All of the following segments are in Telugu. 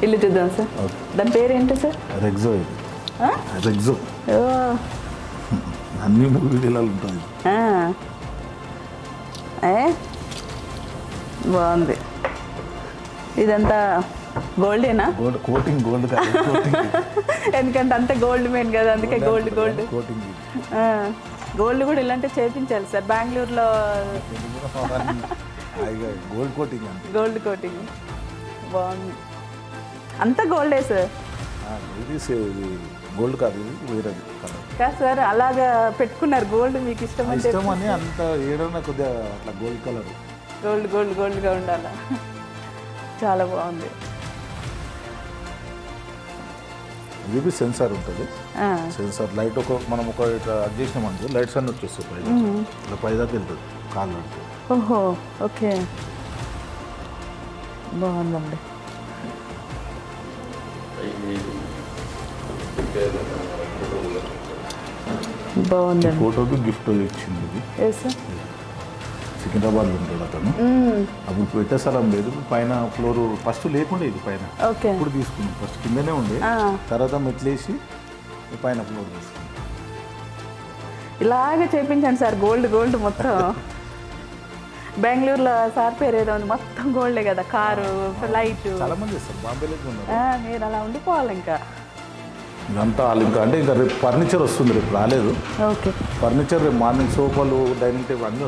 ఇల్లు చూద్దాం సార్. దాని పేరు ఏంటి సార్? రెగ్జో. ఇది రెగ్జో అన్ని మూవీలలో ఉంటుంది. బాగుంది. ఇదంతా గోల్డేనా? Gold coating. గోల్డ్ కాదు కోటింగ్. ఎందుకంటే అంత గోల్డ్ మెయిన్ కదా, అందుకే గోల్డ్ కోటింగ్. గోల్డ్ కూడా ఇలాంటి చేయించాలి సార్ బెంగళూరులో. గోల్డ్ కోటింగ్ అంటే గోల్డ్ కోటింగ్ బాగుంది. అంతా గోల్డే సార్. ఇది గోల్డ్ కాదు, ఇది వేరేది కలర్ కాదు సార్. అలాగా పెట్టుకున్నారు గోల్డ్ మీకు ఇష్టం అని అంత ఏడన్నా కొద్దిగా అట్లా గోల్డ్ కలర్. గోల్డ్గా ఉండాలా. చాలా బాగుంది. ఇది సెన్సార్ ఉంటుంది. సెన్సార్ లైట్ మనం ఒక ఇట్లా అడ్జస్ట్ చేసినామనుకో లైట్స్ అన్నీ వచ్చేస్తాయి పై ఇట్లా పైదాకా వెళ్తుంది కాళ్ళు పడితే. ఓహో ఓకే బాగుందండి. బాగుందండి. ఫోటోకి గిఫ్ట్ ఇచ్చింది ఇది. సికింద్రాబాద్లో ఉంటాడు అతను. అప్పుడు పెట్టే స్థలం లేదు, పైన ఫ్లోర్ ఫస్ట్ లేకుండే ఇది పైన. ఇప్పుడు తీసుకున్నాం. ఫస్ట్ కిందనే ఉండే, తర్వాత మెట్లేసి పైన ఫ్లోర్ తీసుకున్నాం. ఇలాగే చేయించండి సార్. గోల్డ్ మొత్తం. బెంగళూరులో సార్ పేరు ఏదో ఉంది, మొత్తం గోల్డే కదా. కారు, లైట్ చాలా మంది చేస్తారు. బాంబేలో మీరు అలా ఉండిపోవాలి. ఇంకా ఇదంతా ఇంకా అంటే ఇంకా రేపు ఫర్నిచర్ వస్తుంది. రేపు రాలేదు. ఓకే. ఫర్నిచర్ రేపు మార్నింగ్ సోఫాలు, డైనింగ్ టేబుల్ అన్నీ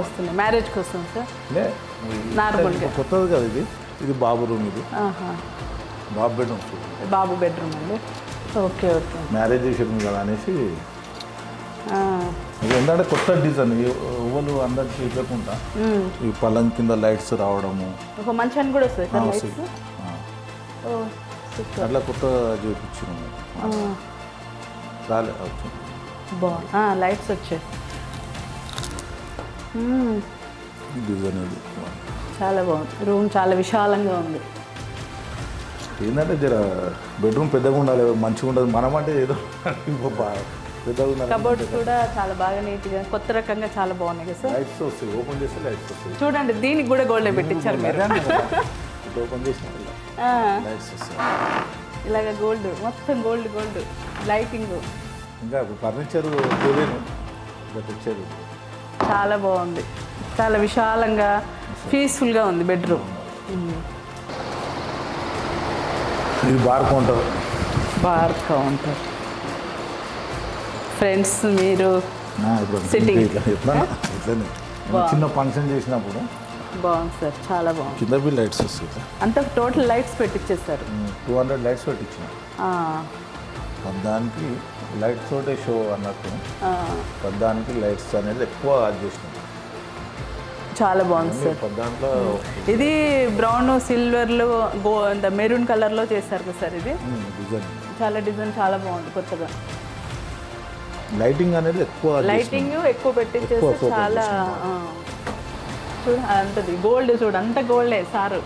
వస్తున్నాయి. మ్యారేజ్ కోసం సార్? నార్మల్గా కొత్తది కదా ఇది. ఇది బాబు రూమ్. ఇది బాబు బెడ్రూమ్. బాబు బెడ్రూమ్ అండి. ఓకే. మ్యారేజ్ చేసేది కదా అనేసి. ఏంటంటే కొత్త డిజైన్ ఎవరు అందరికి ఇవ్వకుండా ఈ పళ్ళం కింద లైట్స్ రావడము. ఒక మంచాన్ని కూడా వస్తుంది అట్లా కొత్త చేయించినాము. రాలే బాగుంది. లైట్స్ వచ్చాయి. డిజైన్ ఇది చాలా బాగుంది. రూమ్ చాలా విశాలంగా ఉంది. ఏంటంటే జర బెడ్రూమ్ పెద్దగా ఉండాలి, మంచిగా ఉండదు. మనం అంటే ఏదో పెద్దగా ఉండాలి. కబోర్డ్స్ కూడా చాలా బాగా నీట్గా కొత్త రకంగా చాలా బాగున్నాయి కదా సార్. లైట్స్ వస్తాయి, ఓపెన్ చేస్తే లైట్స్ వస్తాయి. చూడండి, దీనికి కూడా గోల్డ్ పెట్టించారు మీరు. ఓపెన్ చేసిన లైట్స్ వస్తాయి. ఇలాగ గోల్డ్ మొత్తం గోల్డ్ లైటింగ్. ఇంకా ఫర్నిచర్ పోలేను తెచ్చేది. చాలా బాగుంది. చాలా విశాలంగా పీస్ఫుల్గా ఉంది బెడ్రూమ్. ఇది బార్ కౌంటర్. ఫ్రెండ్స్ మీరు సిట్టింగ్ చిన్న ఫంక్షన్ చేసినప్పుడు బాగుంది సార్. చాలా బాగుంది. కింద బిల్ లైట్స్ వస్తాయి. అంతా టోటల్ లైట్స్ పెట్టించేస్తారు. 200 లైట్స్ పెట్టించిన. దానికి లైట్స్ తోటే షో అన్నట్టు. దానికి లైట్స్ అనేది ఎక్కువ యాడ్ చేసినాం. చాలా బాగుంది సార్. దాంట్లో ఇది బ్రౌన్, సిల్వర్లో, మెరూన్ కలర్లో చేస్తారు కదా సార్. ఇది డిజైన్ చాలా చాలా బాగుంది. కొత్తగా లైటింగ్ అనేది ఎక్కువ పెట్టించేసి చాలా చూడ అంతది గోల్డ్. చూడు అంత గోల్డే సారు.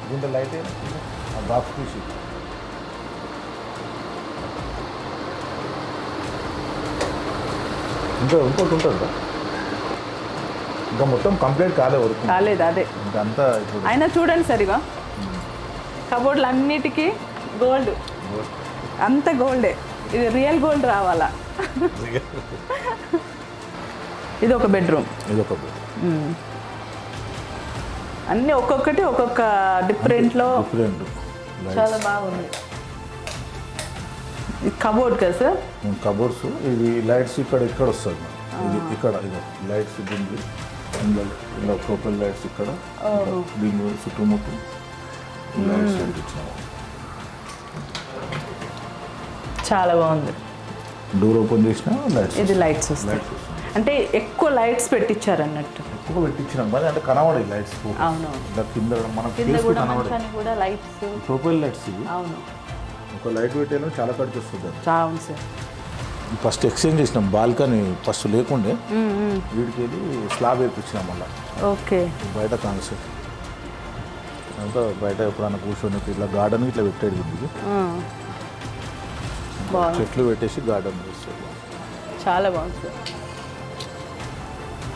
దీంట్లో లైట్ బాక్స్ తీసి ఇంకోటి ఉంటుందా? ఇంకా మొత్తం కంప్లీట్ కాలేదు. అదే ఇంకంతా అయినా చూడండి సరిగా కబోర్డ్లు అన్నిటికీ గోల్డ్. అంత గోల్డే. ఇది రియల్ గోల్డ్ రావాలా. ఇది ఒక బెడ్రూమ్. అన్నీ ఒక్కొక్కటి ఒక్కొక్క డిఫరెంట్లో చాలా బాగుంది. ఇది కబోర్డ్ కదా సార్? కబోర్డ్స్. ఇది లైట్స్ ఇక్కడ వస్తుంది. ఇది ఇక్కడ లైట్స్ దీనికి ఇలా ప్రొఫైల్ లైట్స్ ఇక్కడ దీని చుట్టుముట్టు లైట్స్ ఇచ్చినాము. చాలా బాగుంది. డోర్ ఓపెన్ చేసిన లైట్స్. ఇది లైట్స్ వస్తాయి. అంటే ఎక్కువ లైట్స్ పెట్టించారు అన్నట్టు. ఎక్కువ పెట్టించినాం మరి అంటే కనబడే లైట్స్. అవును. కింద మన కూడా లైట్స్ ప్రొఫైల్ లైట్స్ ఇవి. అవును. ఒక లైట్ పెట్టేలా చాలా ఖర్చు వస్తుంది. అవును సార్. ఫస్ట్ ఎక్స్చేంజ్ చేసినాం. బాల్కనీ ఫస్ట్ లేకుండే వీడికి వెళ్ళి స్లాబ్ వేయించినాం మళ్ళీ. ఓకే. బయట కాన్సెప్ట్ అంతా బయట ఎప్పుడన్నా కూర్చొని ఇట్లా గార్డెన్ ఇట్లా పెట్టాడు. ఇంటికి చెట్లు పెట్టేసి గార్డెన్ చేస్తాడు. చాలా బాగుంది సార్.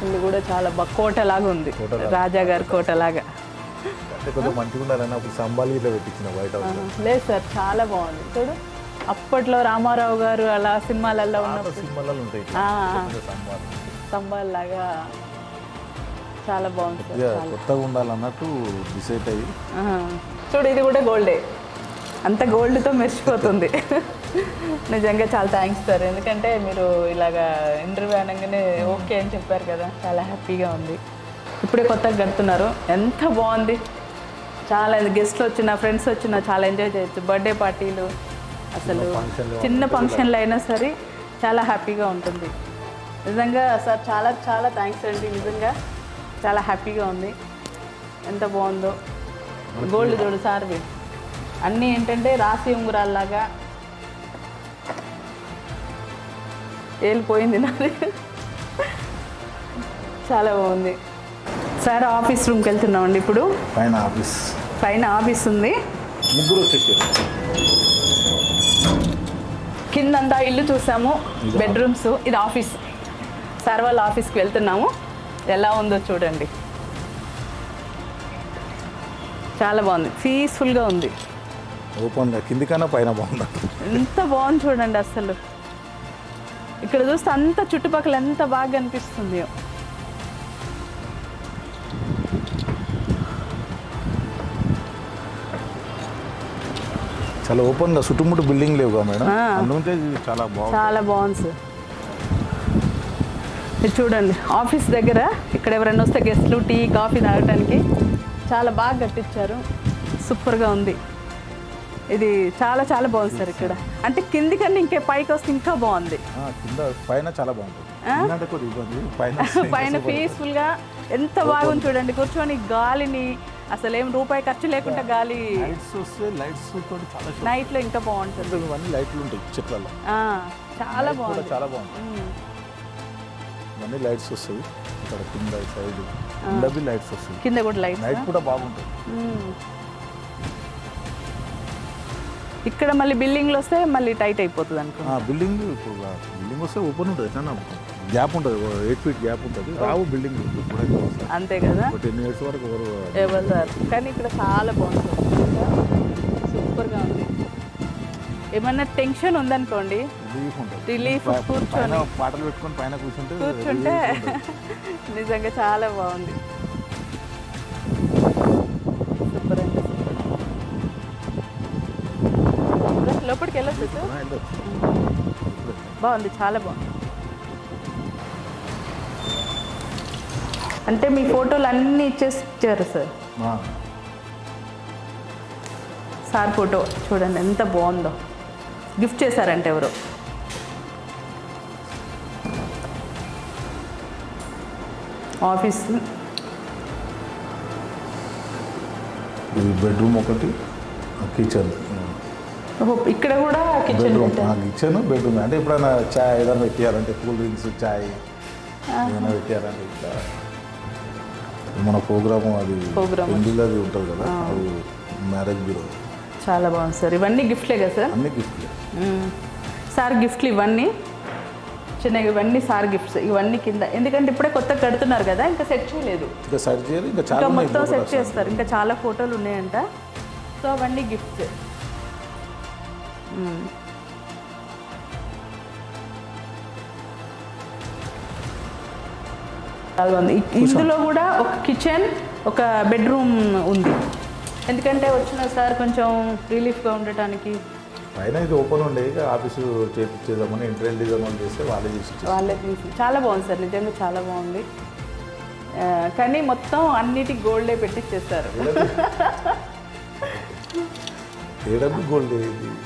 ఇల్లు కూడా చాలా కోటలాగా ఉంది. రాజా గారి కోటలాగా. అంటే కొంచెం మంచిగా ఉండాలని అప్పుడు సంబాలి ఇట్లా పెట్టించిన వైట్ హౌస్ లేదు సార్, చాలా బాగుంది. చూడు అప్పట్లో రామారావు గారు అలా సినిమాలలో ఉన్నప్పుడు సినిమాలలో ఉంటాయి స్తంభాలు లాగా చాలా బాగుంది సార్. కొత్తగా ఉండాలన్నట్టు డిసైడ్ అయ్యి చూడు ఇది కూడా గోల్డే, అంత గోల్డ్తో మెరిసిపోతుంది. నిజంగా చాలా థ్యాంక్స్ సార్, ఎందుకంటే మీరు ఇలాగా ఇంటర్వ్యూ అనగానే ఓకే అని చెప్పారు కదా, చాలా హ్యాపీగా ఉంది. ఇప్పుడే కొత్తగా కడుతున్నారు, ఎంత బాగుంది. చాలా గెస్ట్లు వచ్చిన ఫ్రెండ్స్ వచ్చినా చాలా ఎంజాయ్ చేయొచ్చు. బర్త్డే పార్టీలు అసలు చిన్న ఫంక్షన్లు అయినా సరే చాలా హ్యాపీగా ఉంటుంది. నిజంగా సార్ చాలా చాలా థ్యాంక్స్ అండి, నిజంగా చాలా హ్యాపీగా ఉంది. ఎంత బాగుందో గోల్డ్ చూడు సార్, అన్నీ ఏంటంటే రాసి ఉంగరాల్లాగా వెళ్ళిపోయింది నాది. చాలా బాగుంది సార్. ఆఫీస్ రూమ్కి వెళ్తున్నామండి ఇప్పుడు. పైన ఆఫీస్ ఉంది. ముగ్గురు వచ్చేసారు. కిందంతా ఇల్లు చూసాము, బెడ్రూమ్స్. ఇది ఆఫీస్. సార్ వాళ్ళ ఆఫీస్కి వెళ్తున్నాము. ఎలా ఉందో చూడండి, చాలా బాగుంది, పీస్ఫుల్గా ఉంది. ఓపెన్గా కిందికన్నా పైన బాగుంది. ఎంత బాగుంది చూడండి అసలు. ఇక్కడ చూస్తే అంత చుట్టుపక్కల ఎంత బాగా అనిపిస్తుంది. చాలా ఓపెన్గా చుట్టుముట్టు బిల్డింగ్ లేవుగా మేడం, అందుకే చాలా బాగుంది. చాలా బాగుంది సార్. ఇది చూడండి ఆఫీస్ దగ్గర, ఇక్కడ ఎవరైనా వస్తే గెస్ట్లు టీ కాఫీ తాగడానికి చాలా బాగా కట్టించారు. సూపర్గా ఉంది. ఇది చాలా చాలా బాగుంది సార్. ఇక్కడ అంటే కింది కన్నా ఇంకే పైకి వస్తే ఇంకా బాగుంది. కింద పైన చాలా బాగుంటుంది. పైన పీస్ఫుల్గా ఎంత బాగుంది చూడండి. కూర్చొని గాలిని అసలు ఏం రూపాయి ఖర్చు లేకుండా గాలి. నైట్లో ఇంకా బాగుంటుంది. లైట్లు ఉంటాయి చెట్లలో, చాలా బాగుంది. చాలా బాగుంది. ఇవన్నీ లైట్స్ వస్తాయి ఇక్కడ కింద సైడ్ కింద లైట్స్ వస్తాయి. కింద కూడా లైట్, నైట్ కూడా బాగుంటుంది. ఇక్కడ మళ్ళీ బిల్డింగ్లు వస్తే మళ్ళీ టైట్ అయిపోతుంది అనుకో. బిల్డింగ్ ఇప్పుడు బిల్డింగ్ వస్తే ఓపెన్ ఉంటుంది, ఎట్లా గ్యాప్ ఉంటుంది, 8 feet గ్యాప్ ఉంటుంది. రావు బిల్డింగ్ అంతే కదా, 10 years వరకు ఎవరు సార్. కానీ ఇక్కడ చాలా బాగుంటుంది, సూపర్గా ఉంది. ఏమన్నా టెన్షన్ ఉందనుకోండి, రిలీఫ్ కూర్చొని పాటలు పెట్టుకొని పైన కూర్చుంటే నిజంగా చాలా బాగుంది. సూపర్ అండి, లోపలికి వెళ్ళొచ్చు సార్. బాగుంది, చాలా బాగుంది. అంటే మీ ఫోటోలు అన్నీ ఇచ్చారు సార్. సార్ ఫోటో చూడండి ఎంత బాగుందో, గిఫ్ట్ చేశారంటే ఎవరో. ఆఫీస్, బెడ్రూమ్ ఒకటి, కిచెన్. ఇక్కడ కూడా కిచెన్ కిచెన్ బెడ్రూమ్. అంటే ఎప్పుడైనా చాయ్ ఏదైనా పెట్టారంటే, కూల్ డ్రింక్స్ చాయ్ ఏదైనా పెట్టారంటే, ఇట్లా మన ప్రోగ్రామ్ అది అది ఉంటుంది కదా, అది మ్యారేజ్ బ్యూరో. చాలా బాగుంది సార్. ఇవన్నీ గిఫ్ట్లే కదా సార్? అన్ని గిఫ్ట్లే సార్. గిఫ్ట్లు ఇవన్నీ చిన్నగా, ఇవన్నీ సార్ గిఫ్ట్స్. ఇవన్నీ కింద, ఎందుకంటే ఇప్పుడే కొత్త కడుతున్నారు కదా, ఇంకా సెట్ చేయలేదు. ఇంకా మొత్తం సెట్ చేస్తారు. ఇంకా చాలా ఫోటోలు ఉన్నాయంట, సో అవన్నీ గిఫ్ట్స్. ఇందులో కూడా ఒక కిచెన్, ఒక బెడ్రూమ్ ఉంది. ఎందుకంటే వచ్చిన సార్ కొంచెం రిలీఫ్గా ఉండటానికి. పైన ఇది ఓపెన్ ఉండే, ఆఫీసు చేద్దామని ఇంటీరియర్ డిజైన్ చేస్తే వాళ్ళే తీసి. చాలా బాగుంది సార్, నిజంగా చాలా బాగుంది. కానీ మొత్తం అన్నిటికి గోల్డే పెట్టిచ్చేస్తారు. ఏడబ్ల్యూ గోల్డ్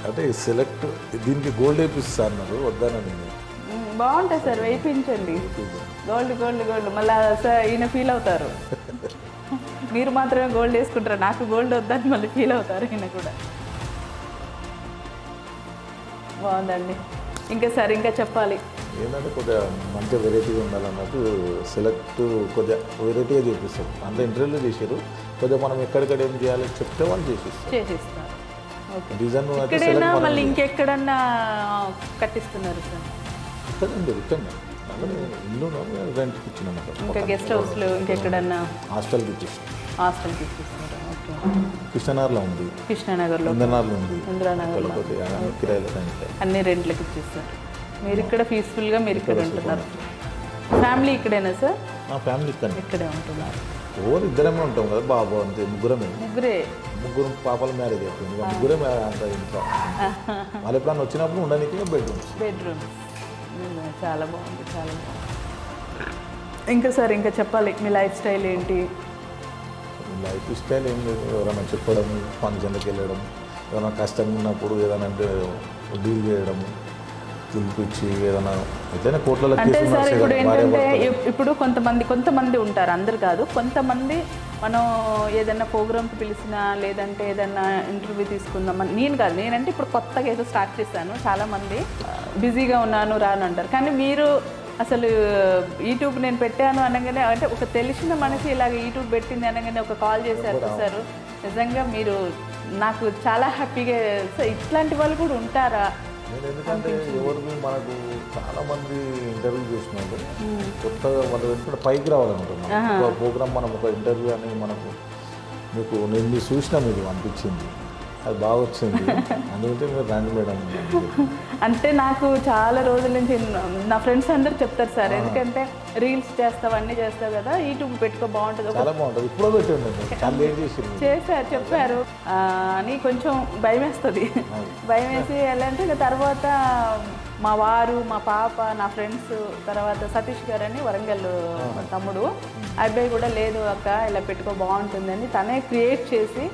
అంటే సెలెక్ట్, దీనికి గోల్డ్ వేపిస్తా అన్నారు, వద్దానని నేను. బాగుంటుంది సార్, వేయించండి. గోల్డ్ గోల్డ్ గోల్డ్ మళ్ళీ సార్ ఈయన ఫీల్ అవుతారు. మీరు మాత్రమే గోల్డ్ వేసుకుంటారు, నాకు గోల్డ్ వద్దని మళ్ళీ ఫీల్ అవుతారు ఈయన కూడా. బాగుందండి. ఇంకా సార్ ఇంకా చెప్పాలి. ఏంటంటే కొద్దిగా మంచిగా వెరైటీగా ఉండాలన్నట్టు సెలెక్ట్ కొద్దిగా వెరైటీగా చేపిస్తారు. అంత ఇంటర్వ్యూలో చేశారు, కొద్దిగా మనం ఎక్కడెక్కడ ఏం చేయాలో చెప్తే వాళ్ళు చేసిస్తారు. డిజైన్ ఇక్కడైనా మళ్ళీ ఇంకెక్కడన్నా కట్టిస్తున్నారు సార్? ఇక్కడ ఇల్లు రెంట్కి ఇచ్చినాం. ఇంకా గెస్ట్ హౌస్లో ఇంకెక్కడన్నా హాస్టల్కి ఇచ్చిస్తారు. ఓకే. కృష్ణనగర్లో ఉంది, కృష్ణానగర్లో, ఇంద్రనగర్లో ఉంది, ఇందిరానగర్లో ఒకటి అన్ని కిరాయిలు ఉంటాయి. అన్ని రెంట్లకి ఇచ్చేస్తారు. మీరు ఇక్కడ పీస్ఫుల్గా మీరు ఇక్కడ ఉంటున్నారు. ఫ్యామిలీ ఇక్కడేనా సార్? నా ఫ్యామిలీ ఇక్కడ ఇక్కడే ఉంటున్నారు. ఓవర్ ఇద్దరమే ఉంటాం కదా బాబు, అంతే ముగ్గురమే. ముగ్గురు పాపల మ్యారేజ్ అయిపోయింది, ఇక ముగ్గురే అంత ఇంట్లో. వాళ్ళు ఎప్పుడన్నా వచ్చినప్పుడు ఉండడానికి బెడ్రూమ్స్. చాలా బాగుంది, చాలా బాగుంది. ఇంకా సార్ ఇంకా చెప్పాలి, మీ లైఫ్ స్టైల్ ఏంటి? లైఫ్ స్టైల్ ఏం లేదు, ఎవరైనా చెప్పడం, ఫంక్షన్లకు వెళ్ళడం, ఏదైనా కష్టంగా ఉన్నప్పుడు ఏదైనా అంటే డీల్ చేయడం, పిలిపించి ఏదైనా ఎట్లయినా కోట్ల. అంటే సార్ ఇప్పుడు ఏంటంటే ఇప్పుడు కొంతమంది ఉంటారు, అందరు కాదు, కొంతమంది మనం ఏదైనా ప్రోగ్రామ్కి పిలిచినా లేదంటే ఏదైనా ఇంటర్వ్యూ తీసుకుందామని, నేనంటే ఇప్పుడు కొత్తగా ఏదో స్టార్ట్ చేశాను, చాలామంది బిజీగా ఉన్నాను రాను అంటారు. కానీ మీరు అసలు యూట్యూబ్ నేను పెట్టాను అనగానే, అంటే ఒక తెలిసిన మనిషి ఇలాగ యూట్యూబ్ పెట్టింది అనగానే ఒక కాల్ చేశారు సార్. నిజంగా మీరు నాకు చాలా హ్యాపీగా, ఇట్లాంటి వాళ్ళు కూడా ఉంటారా? నేను ఎందుకంటే ఎవరికి మనకు చాలా మంది ఇంటర్వ్యూ చేసినారు, కొత్తగా వాళ్ళు ఎందుకంటే పైకి రావాలనుకుంటున్నాం. ఒక ప్రోగ్రామ్ మనం ఒక ఇంటర్వ్యూ అని మనకు నేను చూసినా మీకు అనిపించింది, అది బాగా వచ్చింది, అందుకంటే మీరు రండి మేడం. అంటే నాకు చాలా రోజుల నుంచి నా ఫ్రెండ్స్ అందరూ చెప్తారు సార్, ఎందుకంటే రీల్స్ చేస్తావు అన్నీ చేస్తావు కదా, యూట్యూబ్ పెట్టుకో బాగుంటుంది. చాలా బాగుంటుంది, ఇప్పుడు పెట్టండి, చాలా లేట్ చేశారు చెప్పారు అని కొంచెం భయం వేస్తుంది. భయం వేసి ఎలా అంటే ఇక తర్వాత మా వారు, మా పాప, నా ఫ్రెండ్స్, తర్వాత సతీష్ గారు అని వరంగల్ తమ్ముడు, అబ్బాయి కూడా లేదు అక్క ఇలా పెట్టుకో బాగుంటుందని తనే క్రియేట్ చేసి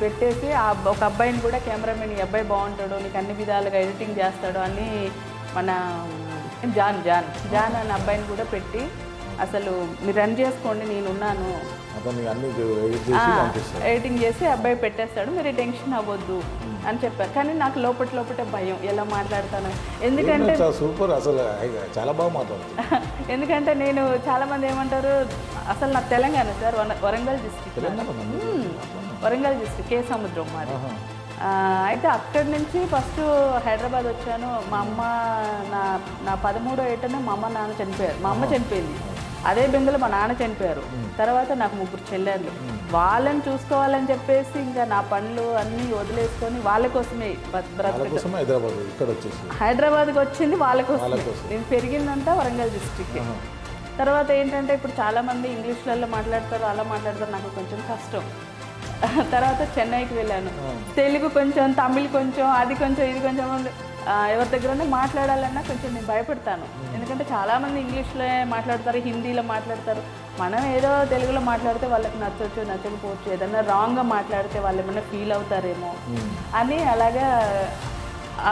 పెట్టేసి ఒక అబ్బాయిని కూడా కెమెరామెన్, ఈ అబ్బాయి బాగుంటాడు, నీకు అన్ని విధాలుగా ఎడిటింగ్ చేస్తాడు అని మన జాన్ అనే అబ్బాయిని కూడా పెట్టి, అసలు మీరు రన్ చేసుకోండి నేనున్నాను, ఎడిటింగ్ చేసి అబ్బాయి పెట్టేస్తాడు, మీరు టెన్షన్ అవ్వద్దు అని చెప్పారు. కానీ నాకు లోపటే భయం, ఎలా మాట్లాడతాను, ఎందుకంటే సూపర్ అసలు చాలా బాగా మాట్లాడుతుంది. ఎందుకంటే నేను చాలామంది ఏమంటారు, అసలు నాకు తెలంగాణ సార్, వరంగల్ డిస్ట్రిక్ట్ కే సముద్రం మాది. అయితే అక్కడి నుంచి ఫస్ట్ హైదరాబాద్ వచ్చాను. మా అమ్మ నా 13వ ఏటనే మా అమ్మ నాన్న చనిపోయారు. మా అమ్మ చనిపోయింది, అదే బెంగళూరు మా నాన్న చనిపోయారు. తర్వాత నాకు 3 చెల్లెళ్ళు, వాళ్ళని చూసుకోవాలని చెప్పేసి ఇంకా నా పనులు అన్నీ వదిలేసుకొని వాళ్ళ కోసమే హైదరాబాద్కి వచ్చింది, వాళ్ళ కోసం. నేను పెరిగిందంతా వరంగల్ డిస్ట్రిక్ట్. తర్వాత ఏంటంటే ఇప్పుడు చాలామంది ఇంగ్లీష్లలో మాట్లాడతారు, అలా మాట్లాడతారు, నాకు కొంచెం కష్టం. తర్వాత చెన్నైకి వెళ్ళాను, తెలుగు కొంచెం, తమిళ్ కొంచెం, అది కొంచెం, ఇది కొంచెం, ఎవరి దగ్గర మాట్లాడాలన్నా కొంచెం నేను భయపడతాను. ఎందుకంటే చాలామంది ఇంగ్లీష్లో మాట్లాడతారు, హిందీలో మాట్లాడతారు, మనం ఏదో తెలుగులో మాట్లాడితే వాళ్ళకి నచ్చవచ్చు నచ్చకపోవచ్చు, ఏదన్నా రాంగ్గా మాట్లాడితే వాళ్ళు ఏమన్నా ఫీల్ అవుతారేమో అని అలాగా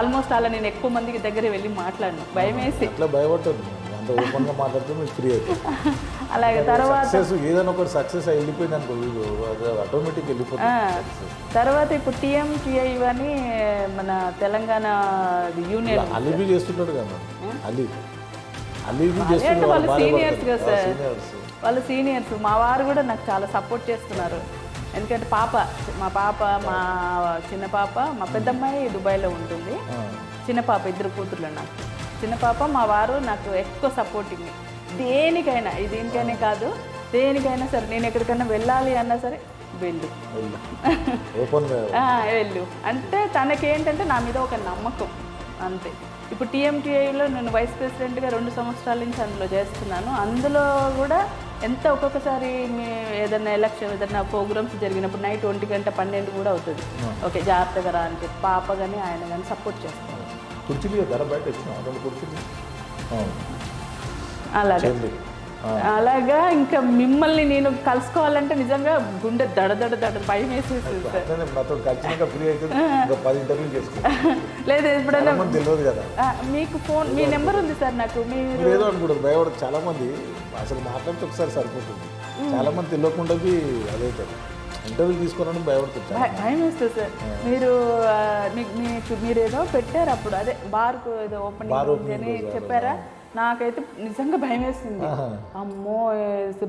ఆల్మోస్ట్ అలా నేను ఎక్కువ మందికి దగ్గర వెళ్ళి మాట్లాడను, భయం వేసి. అలాగే తర్వాత ఏదైనా ఒకటి సక్సెస్ వెళ్ళిపోయింది అనుకో, ఆటోమేటిక్ వెళ్ళిపోతుంది. తర్వాత ఇప్పుడు టీఎంటీఐ అని మన తెలంగాణ యూనియన్ అలీబీ చేస్తుంటాడు కదా, వాళ్ళు సీనియర్స్ కదా సార్, వాళ్ళు సీనియర్స్. మా వారు కూడా నాకు చాలా సపోర్ట్ చేస్తున్నారు. ఎందుకంటే మా పాప మా చిన్న పాప, మా పెద్దమ్మాయి దుబాయ్లో ఉంటుంది, చిన్న పాప, 2 కూతుర్లు నాకు. చిన్న పాప, మా వారు నాకు ఎక్కువ సపోర్టింగ్, దేనికైనా, దీనికైనా కాదు, దేనికైనా సరే. నేను ఎక్కడికైనా వెళ్ళాలి అన్నా సరే వెళ్ళు అంటే తనకేంటంటే నా మీద ఒక నమ్మకం అంతే. ఇప్పుడు టీఎంటీఐలో నేను వైస్ ప్రెసిడెంట్గా 2 సంవత్సరాల నుంచి అందులో చేస్తున్నాను. అందులో కూడా ఒక్కొక్కసారి ఏదైనా ఎలక్షన్, ఏదైనా ప్రోగ్రామ్స్ జరిగినప్పుడు నైట్ 1 గంట 12 కూడా అవుతుంది. ఓకే జాగ్రత్తగా రా అని చెప్పి పాప కానీ ఆయన కానీ సపోర్ట్ చేస్తారు. అలాగా ఇంకా మిమ్మల్ని నేను కలుసుకోవాలంటే నిజంగా గుండె దడ భయం వేసేస్తుంది లేదు. ఎప్పుడైనా మీకు ఫోన్, మీ నెంబర్ ఉంది సార్ నాకు, మీరు భయపడదు. చాలా మంది అసలు మాట్లాడితే ఒకసారి సరిపోతుంది, చాలా మంది తెలియకుండా అదే ఇంటర్వ్యూ తీసుకోవాలని భయపడుతుంది, భయం వేస్తుంది సార్. మీరు ఏదో పెట్టారు అప్పుడు, అదే బార్కు ఏదో ఓపెనింగ్ అని చెప్పారా, నాకైతే నిజంగా భయం వేసింది. అమ్మో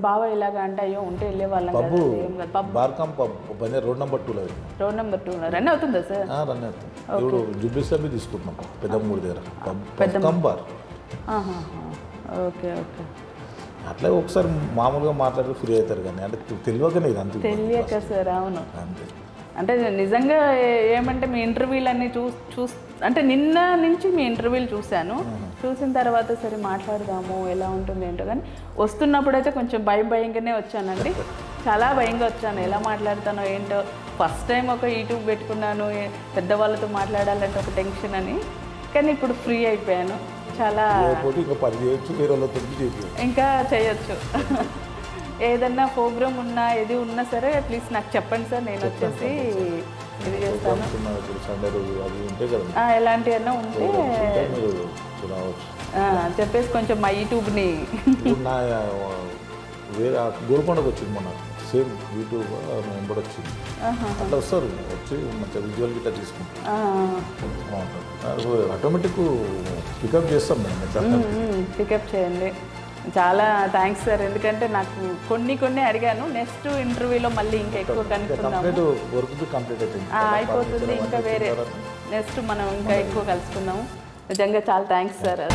బావ ఇలాగా అంటే అయ్యో ఉంటే వెళ్ళే వాళ్ళం రోడ్ నెంబర్ 2 రన్ అవుతుందా సార్? రన్ అవుతుంది. జుబ్లీసర్వి తీసుకుంటున్నాం పెద్ద 3 దగ్గర. Okay okay. అట్లా ఒకసారి మామూలుగా మాట్లాడితే ఫ్రీ అవుతారు కానీ అంటే తెలియకనే ఇది అంతే తెలియక సార్, అవును. అంతే. అంటే నిజంగా ఏమంటే మీ ఇంటర్వ్యూలన్నీ అంటే నిన్న నుంచి మీ ఇంటర్వ్యూలు చూశాను. చూసిన తర్వాత సరే మాట్లాడదాము ఎలా ఉంటుంది ఏంటో, కానీ వస్తున్నప్పుడైతే కొంచెం భయంగానే వచ్చానండి. చాలా భయంగా వచ్చాను, ఎలా మాట్లాడతానో ఏంటో. ఫస్ట్ టైం ఒక యూట్యూబ్ పెట్టుకున్నాను, పెద్దవాళ్ళతో మాట్లాడాలంటే ఒక టెన్షన్ అని. కానీ ఇప్పుడు ఫ్రీ అయిపోయాను చాలా. ఇంకా చేయొచ్చు. ఏదన్నా ప్రోగ్రామ్ ఉన్నా ఏది ఉన్నా సరే ప్లీజ్ నాకు చెప్పండి సార్, నేను వచ్చేసి ఇది చేస్తాను. ఎలాంటివన్నా ఉంటే చెప్పేసి కొంచెం మా యూట్యూబ్ని వేరే గోల్కొండకు వచ్చింది మొన్న, సేమ్ యూట్యూబ్ మెంబర్ వచ్చింది. అట్లా వస్తారు, వచ్చి మంచిగా విజువల్ గిట్లా తీసుకుంటాం, ఆటోమేటిక్ పికప్ చేస్తాం మేము. పికప్ చేయండి. చాలా థ్యాంక్స్ సార్, ఎందుకంటే నాకు కొన్ని అడిగాను. నెక్స్ట్ ఇంటర్వ్యూలో మళ్ళీ ఇంకా ఎక్కువ కనుక్కుందాము. అయిపోతుంది, ఇంకా వేరే నెక్స్ట్ మనం ఇంకా ఎక్కువ కలుసుకుందాము. నిజంగా చాలా థ్యాంక్స్ సార్.